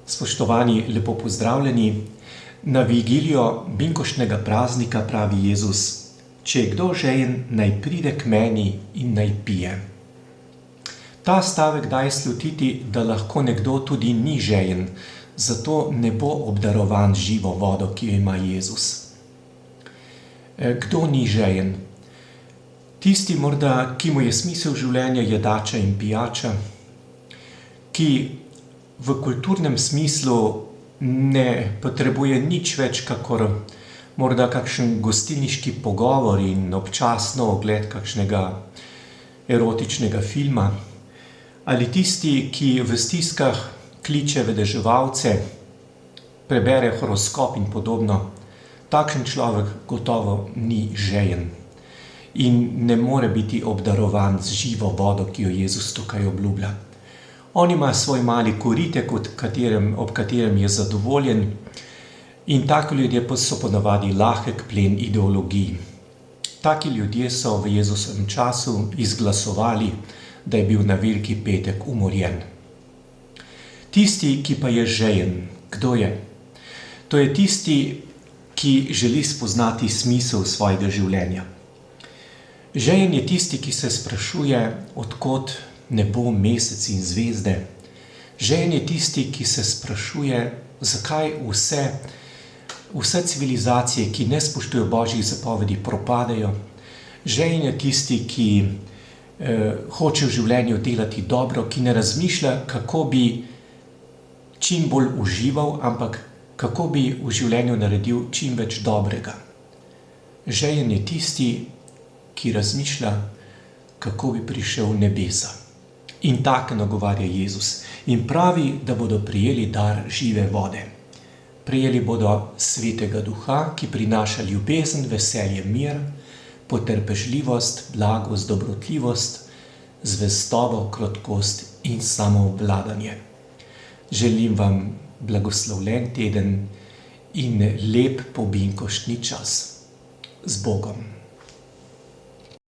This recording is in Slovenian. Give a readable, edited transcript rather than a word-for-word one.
Spoštovani, lepo pozdravljeni. Na vigilijo binkoštnega praznika pravi Jezus: "Če je kdo žejen, naj pride k meni in naj pije." Ta stavek daje slutiti, da lahko nekdo tudi ni žejen, zato ne bo obdarovan z živo vodo, ki jo ima Jezus. Kdo ni žejen? Tisti morda, ki mu je smisel življenja jedača in pijača, ki v kulturnem smislu ne potrebuje nič več kakor morda kakšen gostilniški pogovor in občasno ogled kakšnega erotičnega filma, ali tisti, ki v stiskah kliče vedeževalce, prebere horoskop in podobno. Takšen človek gotovo ni žejen in ne more biti obdarovan z živo vodo, ki jo Jezus tukaj obljublja. On ima svoj mali koritek, ob katerem je zadovoljen, in taki ljudje so ponavadi lahek plen ideologij. Taki ljudje so v Jezusovem času izglasovali, da je bil na Veliki petek umorjen. Tisti, ki pa je žejen, kdo je? To je tisti, ki želi spoznati smisel svojega življenja. Žejen je tisti, ki se sprašuje, od kod nebo, mesec in zvezde. Žejen je tisti, ki se sprašuje, zakaj vse civilizacije, ki ne spoštujejo Božjih zapovedi, propadejo. Žejen je tisti, ki hoče v življenju delati dobro, ki ne razmišlja, kako bi čim bolj užival, ampak kako bi v življenju naredil čim več dobrega. Žejen je tisti, ki razmišlja, kako bi prišel v nebesa. In tako nagovarja Jezus. In pravi, da bodo prejeli dar žive vode. Prejeli bodo Svetega Duha, ki prinaša ljubezen, veselje, mir, potrpežljivost, blagost, dobrotljivost, zvestobo, krotkost in samoobvladanje. Želim vam blagoslovljen teden in lep pobinkoštni čas. Z Bogom.